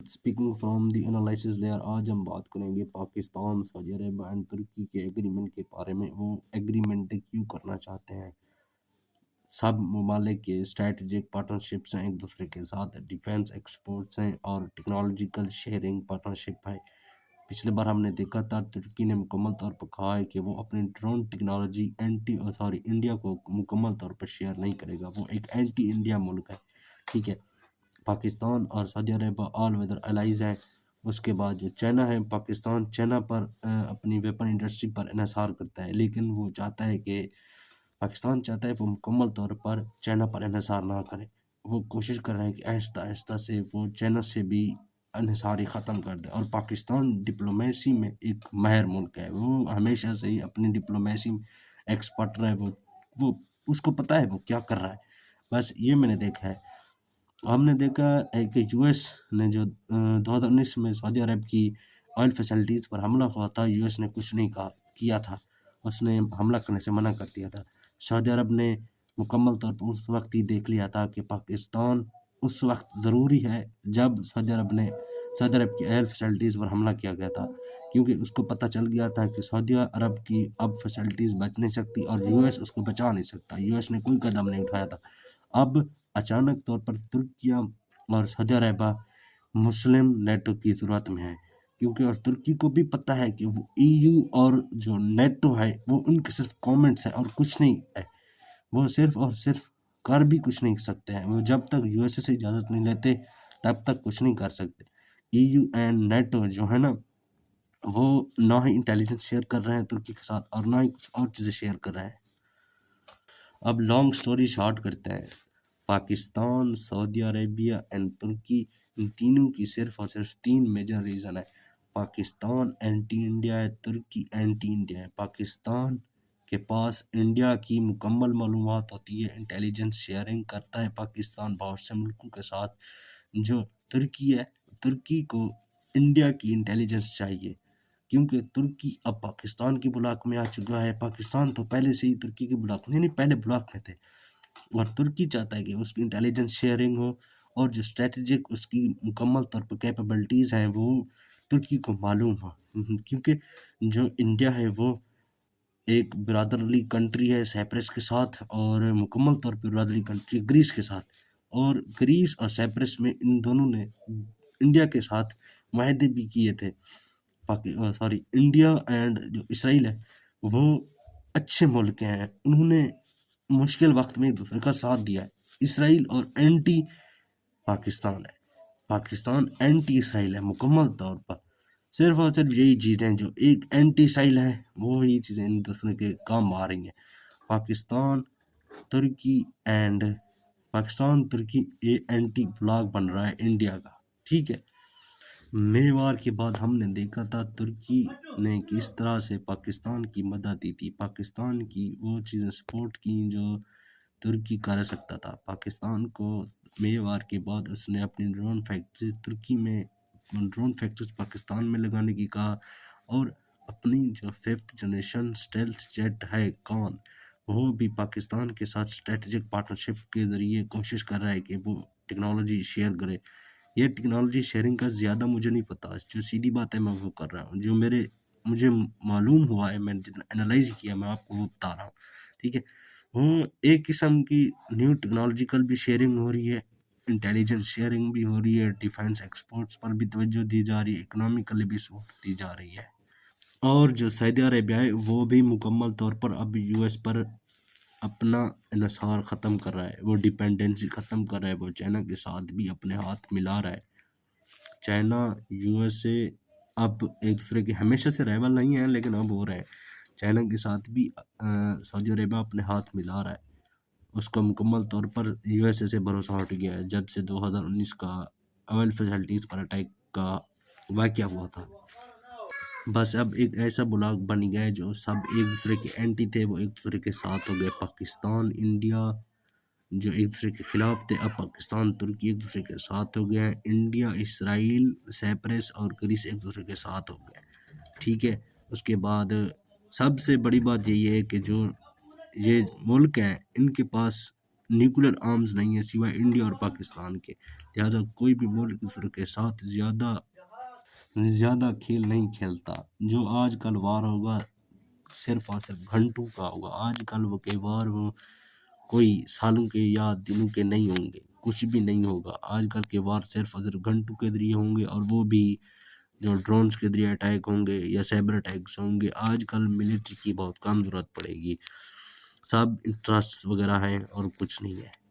Speaking from the analysis layer, آج ہم بات کریں گے پاکستان، سعودی عرب اینڈ ترکی کے ایگریمنٹ کے بارے میں۔ وہ ایگریمنٹ کیوں کرنا چاہتے ہیں؟ سب ممالک کے اسٹریٹجک پارٹنرشپس ہیں ایک دوسرے کے ساتھ، ڈیفینس ایکسپورٹس ہیں اور ٹیکنالوجیکل شیئرنگ پارٹنرشپ ہے۔ پچھلے بار ہم نے دیکھا تھا ترکی نے مکمل طور پر کہا ہے کہ وہ اپنی ڈرون ٹیکنالوجی انڈیا کو مکمل طور پر شیئر نہیں کرے گا، وہ ایک اینٹی انڈیا ملک ہے، ٹھیک ہے۔ پاکستان اور سعودی عرب آل ویدر الائز ہیں۔ اس کے بعد جو چائنا ہے، پاکستان چائنا پر اپنی ویپن انڈسٹری پر انحصار کرتا ہے، لیکن وہ چاہتا ہے کہ پاکستان چاہتا ہے وہ مکمل طور پر چائنا پر انحصار نہ کرے۔ وہ کوشش کر رہا ہے کہ آہستہ آہستہ سے وہ چائنا سے بھی انحصاری ختم کر دے، اور پاکستان ڈپلومیسی میں ایک ماہر ملک ہے، وہ ہمیشہ سے ہی اپنی ڈپلومیسی میں ایکسپرٹ رہا ہے، وہ اس کو پتہ ہے وہ کیا کر رہا ہے، بس یہ میں نے دیکھا ہے۔ ہم نے دیکھا ہے کہ یو ایس نے جو 2019 میں سعودی عرب کی آئل فیسلٹیز پر حملہ ہوا تھا، یو ایس نے کچھ نہیں کیا تھا، اس نے حملہ کرنے سے منع کر دیا تھا۔ سعودی عرب نے مکمل طور پر اس وقت ہی دیکھ لیا تھا کہ پاکستان اس وقت ضروری ہے جب سعودی عرب کی آئل فیسلٹیز پر حملہ کیا گیا تھا، کیونکہ اس کو پتہ چل گیا تھا کہ سعودی عرب کی اب فیسلٹیز بچ نہیں سکتی اور یو ایس اس کو بچا نہیں سکتا، یو ایس نے کوئی قدم نہیں اٹھایا تھا۔ اب اچانک طور پر ترکیہ اور سعودی عربیہ مسلم نیٹو کی ضرورت میں ہے، کیونکہ اور ترکی کو بھی پتہ ہے کہ وہ ای یو اور جو نیٹو ہے وہ ان کے صرف کامنٹس ہیں اور کچھ نہیں ہے، وہ صرف اور صرف کر بھی کچھ نہیں سکتے ہیں، وہ جب تک یو ایس اے سے اجازت نہیں لیتے تب تک کچھ نہیں کر سکتے۔ ای یو اینڈ نیٹو جو ہے نا، وہ نہ ہی انٹیلیجنس شیئر کر رہے ہیں ترکی کے ساتھ اور نہ ہی کچھ اور چیزیں شیئر کر رہے ہیں۔ اب لانگ سٹوری شارٹ کرتے ہیں، پاکستان، سعودی عربیہ اینڈ ترکی، ان تینوں کی صرف اور صرف تین میجر ریزن ہے۔ پاکستان اینٹی انڈیا ہے، ترکی اینٹی انڈیا ہے۔ پاکستان کے پاس انڈیا کی مکمل معلومات ہوتی ہے، انٹیلیجنس شیئرنگ کرتا ہے پاکستان بہت سے ملکوں کے ساتھ۔ جو ترکی ہے، ترکی کو انڈیا کی انٹیلیجنس چاہیے، کیونکہ ترکی اب پاکستان کی بلاک میں آ چکا ہے۔ پاکستان تو پہلے سے ہی ترکی کی بلاک نہیں پہلے بلاک میں تھے، اور ترکی چاہتا ہے کہ اس کی انٹیلیجنس شیئرنگ ہو اور جو اسٹریٹجک اس کی مکمل طور پر کیپیبلٹیز ہیں وہ ترکی کو معلوم ہو، کیونکہ جو انڈیا ہے وہ ایک برادرلی کنٹری ہے سیپرس کے ساتھ، اور مکمل طور پر برادری کنٹری گریس کے ساتھ، اور گریس اور سیپرس میں ان دونوں نے انڈیا کے ساتھ معاہدے بھی کیے تھے۔ انڈیا اینڈ جو اسرائیل ہے وہ اچھے ملک ہیں، انہوں نے مشکل وقت میں ایک دوسرے کا ساتھ دیا ہے۔ اسرائیل اور اینٹی پاکستان ہے، پاکستان اینٹی اسرائیل ہے مکمل طور پر، صرف اور صرف یہی چیزیں جو ایک اینٹی اسرائیل ہے وہی چیزیں ایک دوسرے کے کام آ رہی ہیں۔ پاکستان ترکی یہ اینٹی بلاک بن رہا ہے انڈیا کا، ٹھیک ہے۔ میوار کے بعد ہم نے دیکھا تھا ترکی نے کس طرح سے پاکستان کی مدد دی تھی، پاکستان کی وہ چیزیں سپورٹ کی جو ترکی کر سکتا تھا۔ پاکستان کو میوار کے بعد اس نے اپنی ڈرون فیکٹری ترکی میں، ڈرون فیکٹری پاکستان میں لگانے کی کہا، اور اپنی جو 5th جنریشن اسٹیلتھ جیٹ ہے کان، وہ بھی پاکستان کے ساتھ اسٹریٹجک پارٹنرشپ کے ذریعے کوشش کر رہا ہے کہ وہ ٹیکنالوجی شیئر کرے۔ یہ ٹیکنالوجی شیئرنگ کا زیادہ مجھے نہیں پتا، جو سیدھی بات ہے میں وہ کر رہا ہوں، جو مجھے معلوم ہوا ہے، میں نے جتنا انالائز کیا میں آپ کو وہ بتا رہا ہوں، ٹھیک ہے۔ وہ ایک قسم کی نیو ٹیکنالوجیکل بھی شیئرنگ ہو رہی ہے، انٹیلیجنس شیئرنگ بھی ہو رہی ہے، ڈیفینس ایکسپورٹس پر بھی توجہ دی جا رہی ہے، اکنامیکلی بھی سپورٹ دی جا رہی ہے، اور جو سعودی عربیہ ہے وہ بھی مکمل طور پر اب یو ایس پر اپنا انحصار ختم کر رہا ہے، وہ ڈیپینڈنسی ختم کر رہا ہے، وہ چائنا کے ساتھ بھی اپنے ہاتھ ملا رہا ہے۔ چائنا، یو ایس اے اب ایک دوسرے کے ہمیشہ سے رائول نہیں ہیں، لیکن اب ہو رہے ہیں، چائنا کے ساتھ بھی سعودی عربیہ اپنے ہاتھ ملا رہا ہے۔ اس کا مکمل طور پر یو ایس اے سے بھروسہ ہٹ گیا ہے جب سے 2019 کا آئل فیسلٹیز پر اٹیک کا واقعہ ہوا تھا۔ بس اب ایک ایسا بلاک بن گیا ہے جو سب ایک دوسرے کے اینٹی تھے وہ ایک دوسرے کے ساتھ ہو گئے۔ پاکستان، انڈیا جو ایک دوسرے کے خلاف تھے، اب پاکستان، ترکی ایک دوسرے کے ساتھ ہو گئے ہیں، انڈیا، اسرائیل، سیپرس اور گریس ایک دوسرے کے ساتھ ہو گئے، ٹھیک ہے۔ اس کے بعد سب سے بڑی بات یہی ہے کہ جو یہ ملک ہیں ان کے پاس نیوکلیر آرمز نہیں ہیں سوائے انڈیا اور پاکستان کے، لہٰذا کوئی بھی ملک دوسرے کے ساتھ زیادہ کھیل نہیں کھیلتا۔ جو آج کل وار ہوگا صرف اور صرف گھنٹوں کا ہوگا، آج کل وہ کے وار وہ کوئی سالوں کے یا دنوں کے نہیں ہوں گے، کچھ بھی نہیں ہوگا۔ آج کل کے وار صرف اور صرف گھنٹوں کے ذریعے ہوں گے، اور وہ بھی جو ڈرونز کے ذریعے اٹیک ہوں گے یا سائبر اٹیکس ہوں گے۔ آج کل ملٹری کی بہت کم ضرورت پڑے گی، سب انٹرسٹ وغیرہ ہیں اور کچھ نہیں ہے۔